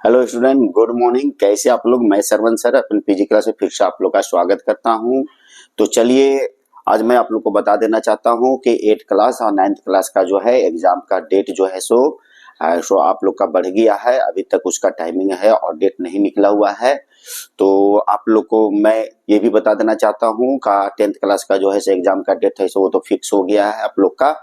Hello student, good morning. कैसे आप लोग? मैं सरवण सर अपन पीजी क्लास में फिर से आप लोग का स्वागत करता हूं। तो चलिए, आज मैं आप लोग को बता देना चाहता हूं कि 8th क्लास और 9th क्लास का जो है एग्जाम का डेट जो है सो आप लोग का बढ़ गया है। अभी तक उसका टाइमिंग है और डेट नहीं निकला हुआ है। तो आप लोग को मैं ये भी बता देना चाहता हूँ का 10th क्लास का जो है एग्जाम का डेट है सो वो तो फिक्स हो गया है आप लोग का।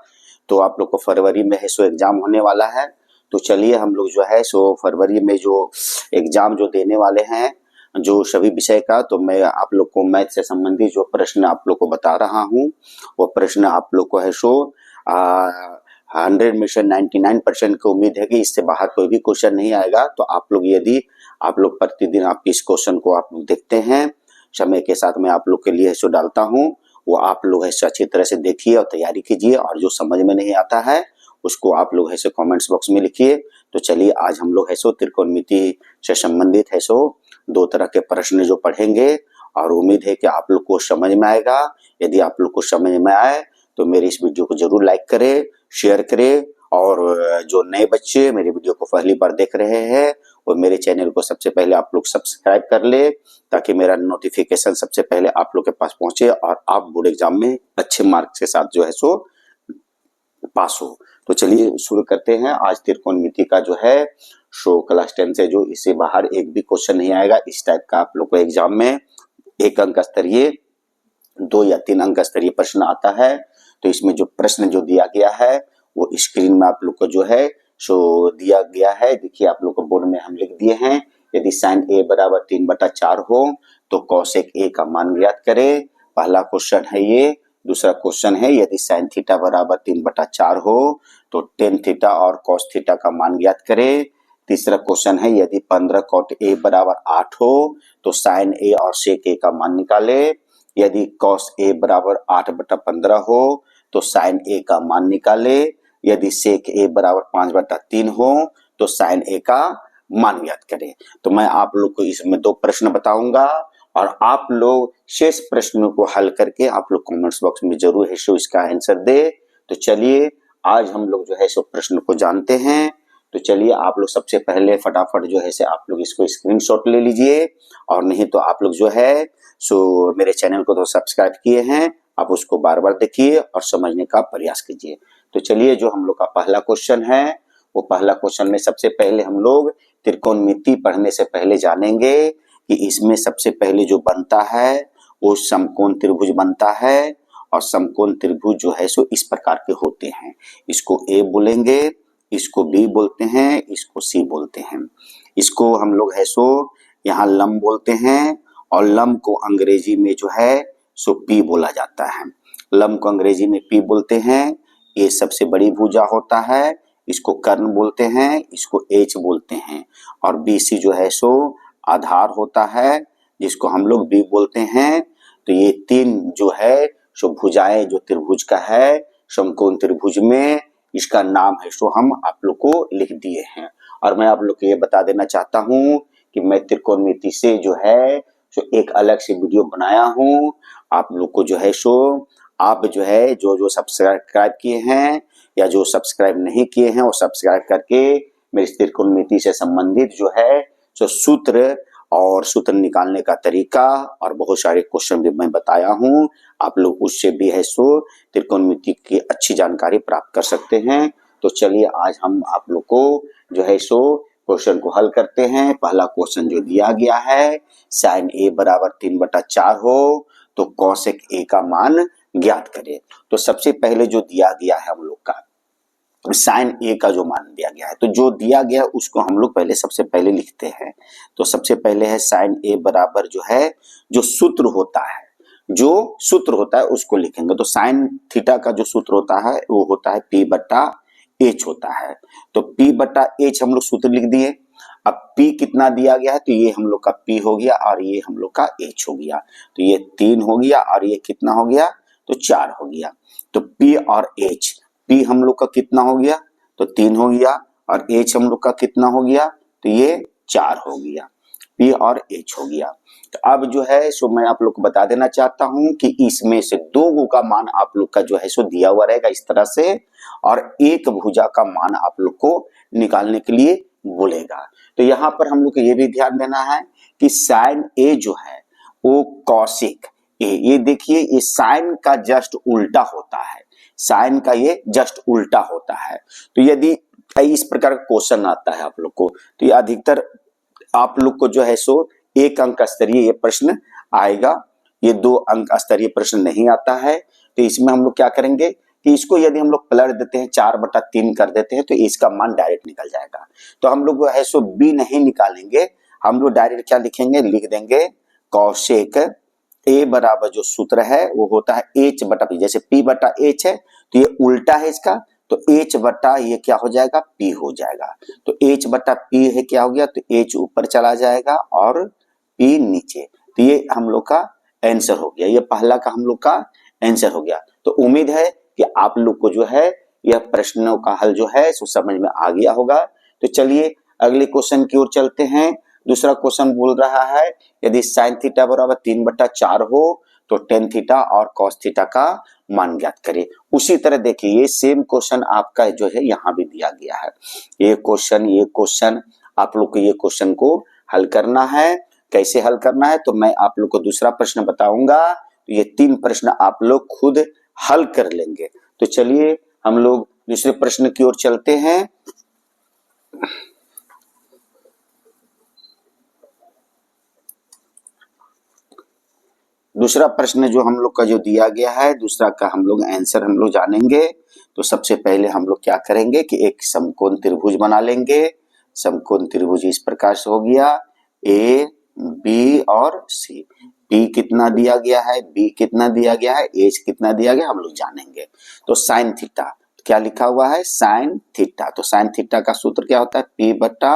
तो आप लोग को फरवरी में है सो एग्जाम होने वाला है। तो चलिए हम लोग जो है सो फरवरी में जो एग्जाम जो देने वाले हैं जो सभी विषय का, तो मैं आप लोग को मैथ से संबंधित जो प्रश्न आप लोग को बता रहा हूँ वो प्रश्न आप लोग को है सो 100 में से 99% की उम्मीद है कि इससे बाहर कोई भी क्वेश्चन नहीं आएगा। तो आप लोग यदि आप लोग प्रतिदिन आप इस क्वेश्चन को आप लोग देखते हैं, समय के साथ मैं आप लोग के लिए सो डालता हूँ, वो आप लोग ऐसे अच्छी तरह से देखिए और तैयारी कीजिए। और जो समझ में नहीं आता है उसको आप लोग ऐसे कमेंट्स बॉक्स में लिखिए। तो चलिए आज हम लोग है सो त्रिकोणमिति से संबंधित है सो 2 तरह के प्रश्न जो पढ़ेंगे और उम्मीद है कि आप लोग को समझ में आएगा। यदि आप लोग को समझ में आए तो मेरे इस वीडियो को जरूर लाइक करें, शेयर करें। और जो नए बच्चे मेरे वीडियो को पहली बार देख रहे हैं वो मेरे चैनल को सबसे पहले आप लोग सब्सक्राइब कर ले, ताकि मेरा नोटिफिकेशन सबसे पहले आप लोग के पास पहुंचे और आप बोर्ड एग्जाम में अच्छे मार्क्स के साथ जो है सो पास हो। तो चलिए शुरू करते हैं। आज त्रिकोणमिति का जो है सो क्लास 10 से जो इससे बाहर एक भी क्वेश्चन नहीं आएगा इस टाइप का आप लोग को एग्जाम में 1 अंक स्तरीय 2 या 3 अंक स्तरीय प्रश्न आता है। तो इसमें जो प्रश्न जो दिया गया है वो स्क्रीन में आप लोग को जो है सो दिया गया है। देखिए आप लोग को बोर्ड में हम लिख दिए हैं। यदि sin a बराबर 3/4 हो तो cosec a का मान ज्ञात करें। पहला क्वेश्चन है ये। दूसरा क्वेश्चन है यदि sin थीटा बराबर 3/4 हो तो tan थीटा और cos थीटा का मान ज्ञात करें। तीसरा क्वेश्चन है यदि 15 cot a बराबर 8 हो तो sin a और sec a का मान निकाले। यदि cos a बराबर 8/15 हो तो sin a का मान निकाले। यदि sec a बराबर 5/3 हो तो sin a का मान ज्ञात करें। तो मैं आप लोग को इसमें 2 प्रश्न बताऊंगा और आप लोग शेष प्रश्नों को हल करके आप लोग कमेंट्स बॉक्स में जरूर है सो इसका आंसर दे। तो चलिए आज हम लोग जो है सो प्रश्न को जानते हैं। तो चलिए आप लोग सबसे पहले फटाफट जो है से आप लोग इसको स्क्रीनशॉट ले लीजिए, और नहीं तो आप लोग जो है सो मेरे चैनल को तो सब्सक्राइब किए हैं, आप उसको बार बार देखिए और समझने का प्रयास कीजिए। तो चलिए जो हम लोग का पहला क्वेश्चन है वो पहला क्वेश्चन में सबसे पहले हम लोग त्रिकोणमिति पढ़ने से पहले जानेंगे कि इसमें सबसे पहले जो बनता है वो समकोण त्रिभुज बनता है। और समकोण त्रिभुज जो है सो इस प्रकार के होते हैं। इसको ए बोलेंगे, इसको बी बोलते हैं, इसको सी बोलते हैं। इसको हम लोग है सो यहाँ लंब बोलते हैं और लंब को अंग्रेजी में जो है सो पी बोला जाता है। लंब को अंग्रेजी में पी बोलते हैं। ये सबसे बड़ी भुजा होता है, इसको कर्ण बोलते हैं, इसको एच बोलते हैं। और बीसी जो है सो आधार होता है जिसको हम लोग बी बोलते हैं। तो ये 3 जो है सो भुजाएं जो त्रिभुज का है समकोण त्रिभुज में, इसका नाम है सो हम आप लोग को लिख दिए हैं। और मैं आप लोग को ये बता देना चाहता हूँ कि मैं त्रिकोणमिति से जो है सो एक अलग से वीडियो बनाया हूँ। आप लोग को जो है सो आप जो है जो सब्सक्राइब किए हैं या जो सब्सक्राइब नहीं किए हैं वो सब्सक्राइब करके मेरी त्रिकोणमिति से संबंधित जो है सो सूत्र और सूत्र निकालने का तरीका और बहुत सारे क्वेश्चन भी मैं बताया हूँ। आप लोग उससे भी है सो त्रिकोणमिति की अच्छी जानकारी प्राप्त कर सकते हैं। तो चलिए आज हम आप लोग को जो है सो क्वेश्चन को हल करते हैं। पहला क्वेश्चन जो दिया गया है sin a बराबर 3/4 हो तो cosec a का मान ज्ञात करें। तो सबसे पहले जो दिया गया है हम लोग का sin a का जो मान दिया गया है, तो जो दिया गया उसको हम लोग पहले सबसे पहले लिखते हैं। तो सबसे पहले है sin a बराबर जो है जो सूत्र होता है उसको लिखेंगे। तो sin थीटा का जो सूत्र होता है वो होता है p/h होता है। तो p/h हम लोग सूत्र लिख दिए। अब p कितना दिया गया है तो ये हम लोग का p हो गया और ये हम लोग का h हो गया। तो ये 3 हो गया और ये कितना हो गया तो 4 हो गया। तो p और h, p हम लोग का कितना हो गया तो 3 हो गया और h हम लोग का कितना हो गया तो ये 4 हो गया। p और h हो गया। तो अब जो है सो मैं आप लोग को बता देना चाहता हूं कि इसमें से 2 गो का मान आप लोग का जो है सो दिया हुआ रहेगा इस तरह से, और एक भुजा का मान आप लोग को निकालने के लिए बोलेगा। तो यहाँ पर हम लोग को ये भी ध्यान देना है कि साइन ए जो है वो कॉशिक ए, ये देखिए ये साइन का जस्ट उल्टा होता है, साइन का ये जस्ट उल्टा होता है। तो यदि इस प्रकार का क्वेश्चन आता है आप लोग को, तो ये अधिकतर आप लोग को जो है सो 1 अंक स्तरीय ये प्रश्न आएगा, ये 2 अंक स्तरीय प्रश्न नहीं आता है। तो इसमें हम लोग क्या करेंगे कि इसको यदि हम लोग पलट देते हैं 4/3 कर देते हैं तो इसका मान डायरेक्ट निकल जाएगा। तो हम लोग है सो बी नहीं निकालेंगे, हम लोग डायरेक्ट क्या लिखेंगे, लिख देंगे कौशिक ए बराबर जो सूत्र है वो होता है एच बटा पी। जैसे पी बटा एच है तो ये उल्टा है इसका, तो एच बटा ये क्या हो जाएगा, पी हो जाएगा। तो एच बटा पी है क्या हो गया, तो एच ऊपर चला जाएगा और पी नीचे। तो ये हम लोग का आंसर हो गया, ये पहला का हम लोग का आंसर हो गया। तो उम्मीद है कि आप लोग को जो है यह प्रश्नों का हल जो है सो समझ में आ गया होगा। तो चलिए अगले क्वेश्चन की ओर चलते हैं। दूसरा क्वेश्चन बोल रहा है यदि साइन थीटा बराबर 3/4 हो तो टेन थीटा और कॉस थीटा का मान ज्ञात करें। उसी तरह देखिए ये सेम क्वेश्चन आपका जो है यहाँ भी दिया गया है। ये क्वेश्चन आप लोग को ये क्वेश्चन को हल करना है। कैसे हल करना है तो मैं आप लोग को दूसरा प्रश्न बताऊंगा, तो ये 3 प्रश्न आप लोग खुद हल कर लेंगे। तो चलिए हम लोग दूसरे प्रश्न की ओर चलते हैं। दूसरा प्रश्न जो हम लोग का जो दिया गया है, दूसरा का हम लोग आंसर हम लोग जानेंगे। तो सबसे पहले हम लोग क्या करेंगे कि एक समकोण त्रिभुज बना लेंगे। समकोण त्रिभुज इस प्रकार से हो गया ए बी और सी। पी कितना दिया गया है, बी कितना दिया गया है, एच कितना दिया गया हम लोग जानेंगे। तो साइन थीटा क्या लिखा हुआ है, साइन थीटा। तो साइन थीटा का सूत्र क्या होता है, पी बटा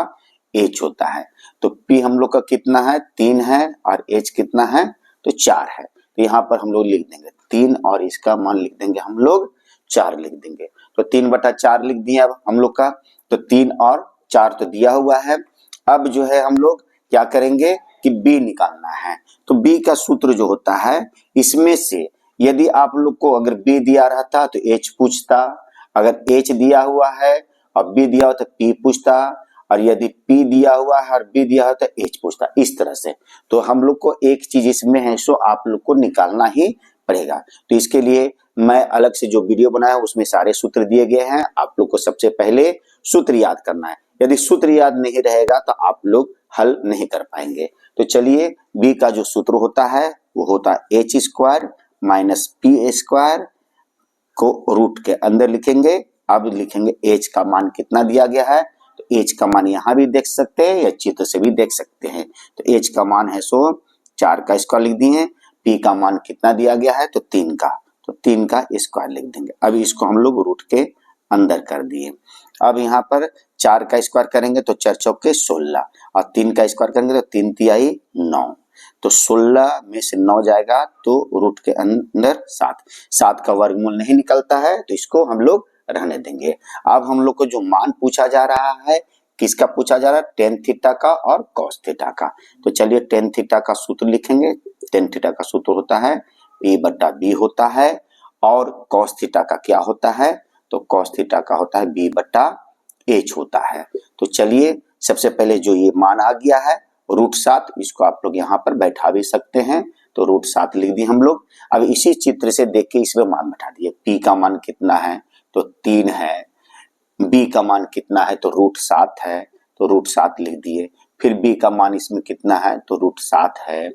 एच होता है। तो पी हम लोग का कितना है, 3 है, और एच कितना है तो 4 है। तो यहाँ पर हम लोग लिख देंगे 3 और इसका मान लिख देंगे हम लोग 4 लिख देंगे। तो 3/4 लिख दिया हम लोग का। तो 3 और 4 तो दिया हुआ है। अब जो है हम लोग क्या करेंगे कि b निकालना है। तो b का सूत्र जो होता है इसमें से यदि आप लोग को अगर b दिया रहता तो h पूछता, अगर h दिया हुआ है और b दिया हुआ तो p पूछता, और यदि P दिया हुआ है और B दिया हुआ तो H पूछता, इस तरह से। तो हम लोग को एक चीज इसमें है सो आप लोग को निकालना ही पड़ेगा। तो इसके लिए मैं अलग से जो वीडियो बनाया उसमें सारे सूत्र दिए गए हैं। आप लोग को सबसे पहले सूत्र याद करना है। यदि सूत्र याद नहीं रहेगा तो आप लोग हल नहीं कर पाएंगे। तो चलिए B का जो सूत्र होता है वो होता है h² माइनस p² को रूट के अंदर लिखेंगे। अब लिखेंगे h का मान कितना दिया गया है, तो h का मान यहाँ भी देख सकते हैं या चित्र से भी देख सकते हैं। तो h का मान है सो 4 का स्क्वायर लिख दिए। p का मान कितना दिया गया है तो 3 का, तो 3 का स्क्वायर लिख देंगे। अब इसको हम लोग रूट के अंदर कर दिए। अब यहाँ पर 4 का स्क्वायर करेंगे तो 4 चौके 16, और 3 का स्क्वायर करेंगे तो 3 तिहाई 9। तो 16 में से 9 जाएगा तो रूट के अंदर 7 का वर्गमूल नहीं निकलता है तो इसको हम लोग रहने देंगे। अब हम लोग को जो मान पूछा जा रहा है किसका पूछा जा रहा है, टेन थीटा का और कॉस थीटा का। तो चलिए टेन थीटा का सूत्र लिखेंगे। टेन थीटा का सूत्र होता है ए बटा बी होता है, और कॉस थीटा का क्या होता है, तो कॉस थीटा का होता है बी बटा एच होता है। तो चलिए सबसे पहले जो ये मान आ गया है √7, इसको आप लोग यहाँ पर बैठा भी सकते हैं। तो √7 लिख दिए हम लोग। अब इसी चित्र से देख के इसमें मान बैठा दिए। पी का मान कितना है तो 3 है, b का मान कितना है तो √7 है, तो √7 लिख दिए। फिर b का मान इसमें कितना है तो √7 है,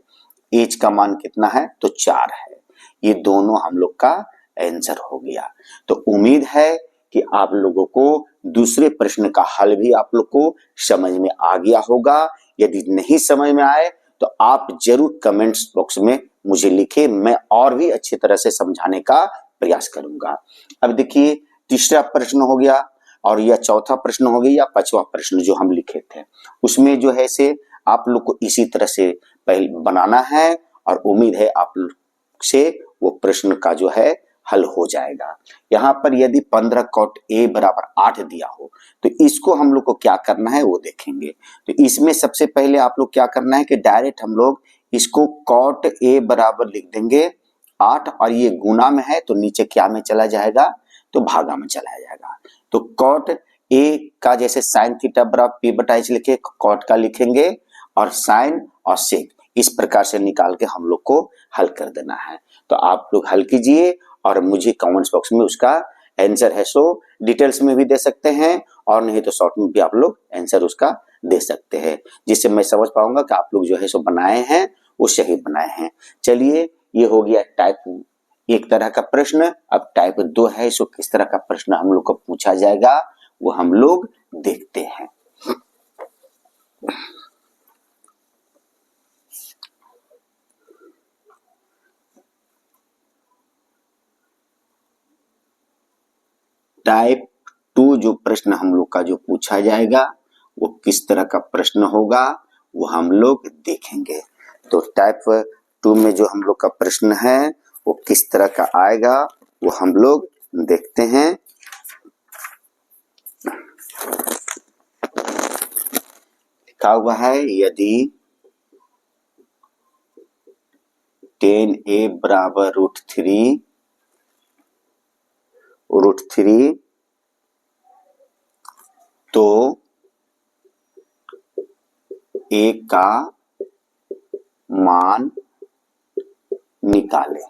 h का मान कितना है तो 4 है। ये दोनों हम लोग का आंसर हो गया। तो उम्मीद है कि आप लोगों को दूसरे प्रश्न का हल भी आप लोग को समझ में आ गया होगा। यदि नहीं समझ में आए तो आप जरूर कमेंट्स बॉक्स में मुझे लिखें, मैं और भी अच्छी तरह से समझाने का प्रयास करूंगा। अब देखिए तीसरा प्रश्न हो गया और यह चौथा प्रश्न हो गया या 5वां प्रश्न जो हम लिखे थे, उसमें जो है से आप लोग को इसी तरह से पहले बनाना है, और उम्मीद है आप लोग से वो प्रश्न का जो है हल हो जाएगा। यहाँ पर यदि 15 cot a बराबर 8 दिया हो तो इसको हम लोग को क्या करना है वो देखेंगे। तो इसमें सबसे पहले आप लोग क्या करना है कि डायरेक्ट हम लोग इसको cot a बराबर लिख देंगे 8, और ये गुना में है तो नीचे क्या में चला जाएगा तो भागा में चला जाएगा। तो cot ए का जैसे साइन थीटा बराबर पी बटा एच लिखे, कॉट का लिखेंगे और साइन और सेक इस प्रकार से निकाल के हम लोग को हल कर देना है। तो आप लोग हल कीजिए और मुझे कमेंट्स बॉक्स में उसका आंसर है सो डिटेल्स में भी दे सकते हैं और नहीं तो शॉर्ट में भी आप लोग आंसर उसका दे सकते हैं, जिससे मैं समझ पाऊंगा कि आप लोग जो है सो बनाए हैं वो सही बनाए हैं। चलिए, ये हो गया टाइप एक तरह का प्रश्न। अब टाइप 2 है, सो किस तरह का प्रश्न हम लोग को पूछा जाएगा वो हम लोग देखते हैं। टाइप 2 जो प्रश्न हम लोग का जो पूछा जाएगा वो किस तरह का प्रश्न होगा वो हम लोग देखेंगे। तो टाइप 2 में जो हम लोग का प्रश्न है वो किस तरह का आएगा वो हम लोग देखते हैं। लिखा हुआ है, यदि 10a बराबर रूट थ्री तो a का मान निकाले,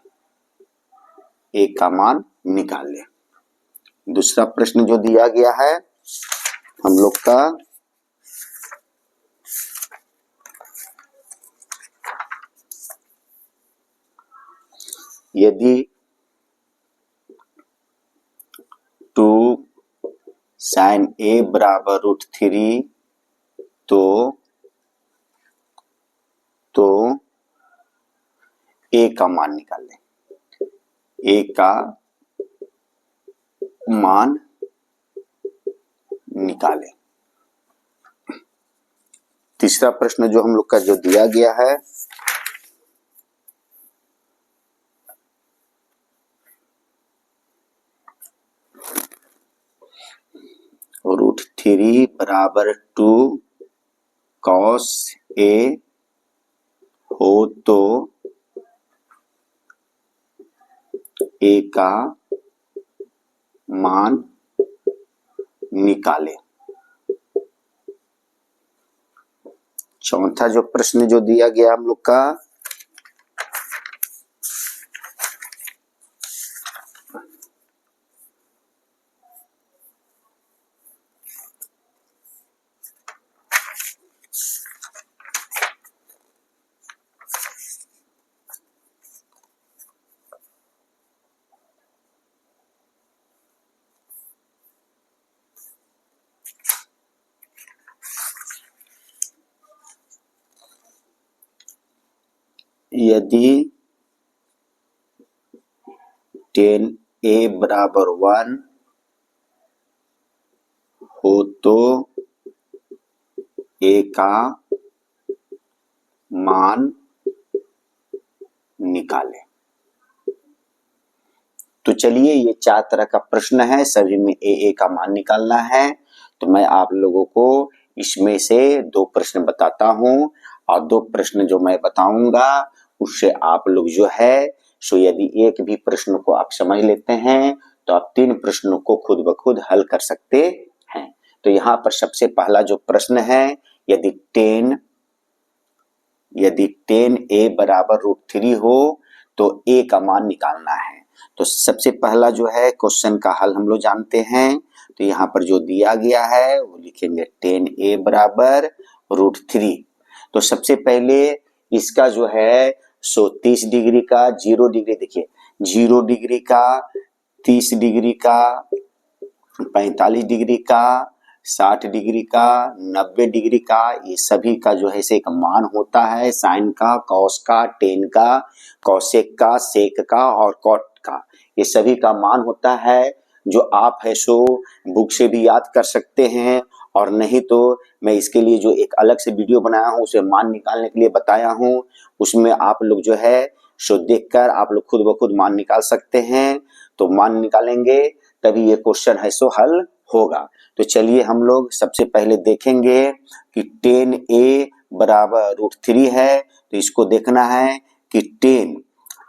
a का मान निकाले। दूसरा प्रश्न जो दिया गया है हम लोग का, यदि 2 sin a बराबर √3 तो a का मान निकालें, a का मान निकालें। तीसरा प्रश्न जो हम लोग का जो दिया गया है, √3 बराबर 2 cos a हो तो a का मान निकाले। चौथा जो प्रश्न जो दिया गया हम लोग का, यदि 10a बराबर 1 हो तो a का मान निकाले। तो चलिए, ये 4 तरह का प्रश्न है, सभी में a का मान निकालना है। तो मैं आप लोगों को इसमें से 2 प्रश्न बताता हूँ और 2 प्रश्न जो मैं बताऊंगा उससे आप लोग जो है सो यदि एक भी प्रश्न को आप समझ लेते हैं तो आप 3 प्रश्नों को खुद ब खुद हल कर सकते हैं। तो यहाँ पर सबसे पहला जो प्रश्न है, यदि 10a बराबर √3 हो तो a का मान निकालना है। तो सबसे पहला जो है क्वेश्चन का हल हम लोग जानते हैं। तो यहाँ पर जो दिया गया है वो लिखेंगे 10a बराबर √3। तो सबसे पहले इसका जो है सो 30 डिग्री का, 0 डिग्री, देखिए 0 डिग्री का, 30 डिग्री का, 45 डिग्री का, 60 डिग्री का, 90 डिग्री का, ये सभी का जो है एक मान होता है। साइन का, कॉस का, टेन का, कॉसेक का, सेक का और कॉट का, ये सभी का मान होता है, जो आप है सो बुक से भी याद कर सकते हैं और नहीं तो मैं इसके लिए जो एक अलग से वीडियो बनाया हूँ उसे मान निकालने के लिए बताया हूँ, उसमें आप लोग जो है सो देखकर आप लोग खुद ब खुद मान निकाल सकते हैं। तो मान निकालेंगे तभी ये क्वेश्चन है सो हल होगा। तो चलिए हम लोग सबसे पहले देखेंगे कि 10a बराबर √3 है, तो इसको देखना है कि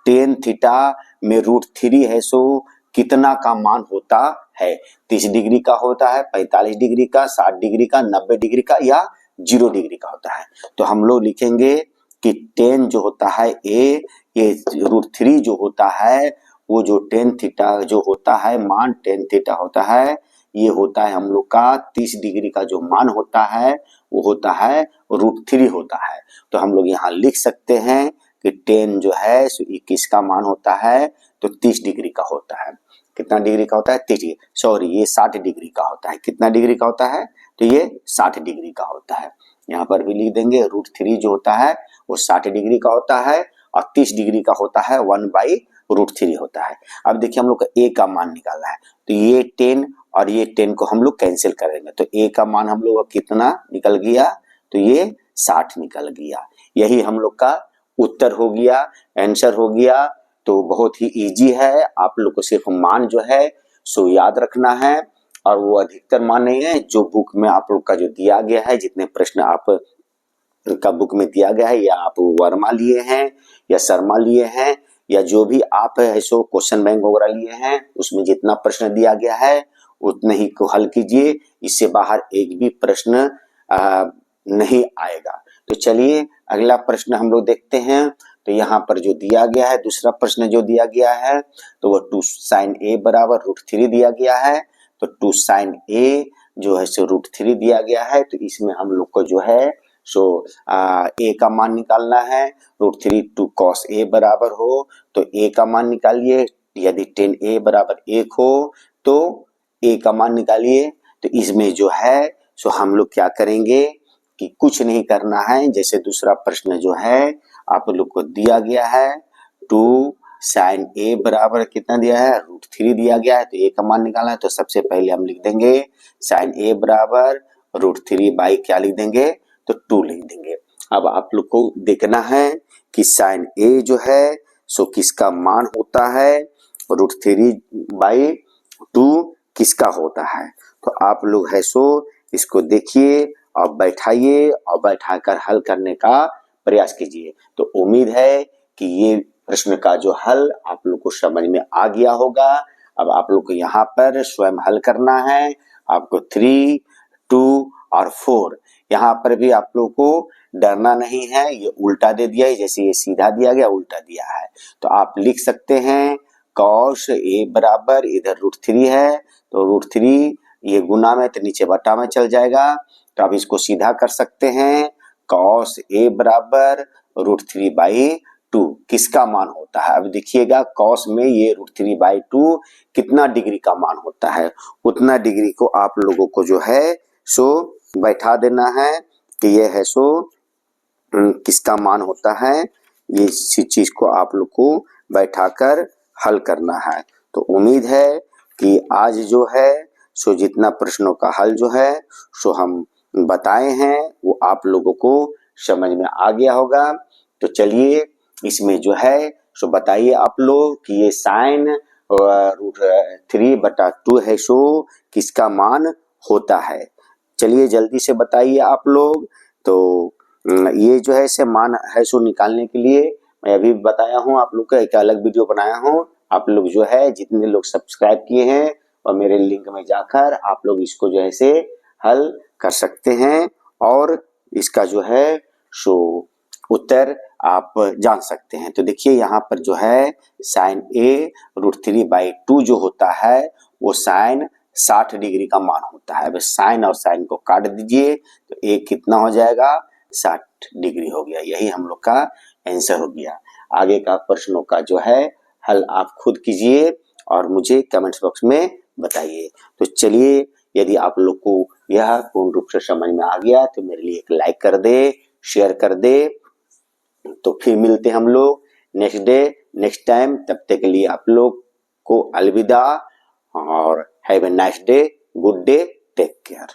10 थीटा में √3 है सो कितना का मान होता है। 30 डिग्री का होता है, 45 डिग्री का, 60 डिग्री का, 90 डिग्री का या 0 डिग्री का होता है। तो हम लोग लिखेंगे कि tan जो होता है ए, ये √3 जो होता है वो जो tan थीटा जो होता है, मान tan थीटा होता है, ये होता है हम लोग का 30 डिग्री का जो मान होता है वो होता है √3 होता है। तो हम लोग यहाँ लिख सकते हैं कि tan जो है ये किसका मान होता है, तो 30 डिग्री का होता है। कितना डिग्री का होता है? 30 डिग्री, सॉरी ये 60 डिग्री का होता है। कितना डिग्री का होता है? तो ये 60 डिग्री का होता है। यहाँ पर भी लिख देंगे √3 जो होता है वो 60 डिग्री का होता है और 30 डिग्री का होता है 1/√3 होता है। अब देखिए हम लोग को a का मान निकालना है, तो ये 10 और ये 10 को हम लोग कैंसिल करेंगे, तो a का मान हम लोग का कितना निकल गया, तो ये 60 निकल गया। यही हम लोग का उत्तर हो गया, आंसर हो गया। तो बहुत ही इजी है, आप लोग को सिर्फ मान जो है सो याद रखना है और वो अधिकतर मान नहीं है, जो बुक में आप लोग का जो दिया गया है, जितने प्रश्न आप का बुक में दिया गया है, या आप वर्मा लिए हैं या शर्मा लिए हैं या जो भी आप है सो क्वेश्चन बैंक वगैरह लिए हैं, उसमें जितना प्रश्न दिया गया है उतने ही को हल कीजिए। इससे बाहर एक भी प्रश्न नहीं आएगा। तो चलिए अगला प्रश्न हम लोग देखते हैं। तो यहाँ पर जो दिया गया है, दूसरा प्रश्न जो दिया गया है तो वो 2 sin a बराबर √3 दिया गया है। तो 2 sin a जो है सो √3 दिया गया है। तो इसमें हम लोग को जो है सो a का मान निकालना है। √3 2 cos a बराबर हो तो a का मान निकालिए। यदि tan a बराबर 1 हो तो a का मान निकालिए। तो इसमें जो है सो हम लोग क्या करेंगे कि कुछ नहीं करना है। जैसे दूसरा प्रश्न जो है आप लोग को दिया गया है 2 sin a बराबर कितना दिया है, √3 दिया गया है। तो a का मान निकालना है, तो सबसे पहले हम लिख देंगे sin a बराबर √3 बाई क्या लिख देंगे, तो 2 लिख देंगे। अब आप लोग को देखना है कि sin a जो है सो किसका मान होता है, √3 बाई 2 किसका होता है। तो आप लोग है सो इसको देखिए और बैठाइए और बैठाकर हल करने का प्रयास कीजिए। तो उम्मीद है कि ये प्रश्न का जो हल आप लोग को समझ में आ गया होगा। अब आप लोग को यहाँ पर स्वयं हल करना है। आपको 3, 2 और 4 यहाँ पर भी आप लोग को डरना नहीं है। ये उल्टा दे दिया है, जैसे ये सीधा दिया गया उल्टा दिया है। तो आप लिख सकते हैं cos a बराबर इधर √3 है तो √3 ये गुना में तो नीचे बटा में चल जाएगा। तो आप इसको सीधा कर सकते हैं। cos a बराबर √3 बाई 2 किसका मान होता है। अब देखिएगा cos में ये √3 बाई 2 कितना डिग्री का मान होता है, उतना डिग्री को आप लोगों को जो है सो बैठा देना है कि ये है सो किसका मान होता है। ये चीज को आप लोग को बैठाकर हल करना है। तो उम्मीद है कि आज जो है सो जितना प्रश्नों का हल जो है सो हम बताए हैं वो आप लोगों को समझ में आ गया होगा। तो चलिए इसमें जो है सो बताइए आप लोग कि ये sin √3/2 है सो किसका मान होता है। चलिए जल्दी से बताइए आप लोग। तो ये जो है से मान है सो निकालने के लिए मैं अभी बताया हूँ आप लोग का एक अलग वीडियो बनाया हूँ। आप लोग जो है जितने लोग सब्सक्राइब किए हैं और मेरे लिंक में जाकर आप लोग इसको जो है से हल कर सकते हैं और इसका जो है सो उत्तर आप जान सकते हैं। तो देखिए यहाँ पर जो है sin a √3 बाई 2 जो होता है वो sin 60 डिग्री का मान होता है। अब sin और sin को काट दीजिए तो a कितना हो जाएगा, 60 डिग्री हो गया। यही हम लोग का आंसर हो गया। आगे का प्रश्नों का जो है हल आप खुद कीजिए और मुझे कमेंट्स बॉक्स में बताइए। तो चलिए यदि आप लोग को यह पूर्ण रूप से समझ में आ गया तो मेरे लिए एक लाइक कर दे, शेयर कर दे। तो फिर मिलते हम लोग नेक्स्ट डे नेक्स्ट टाइम। तब तक के लिए आप लोग को अलविदा और have a nice day, good day, take care.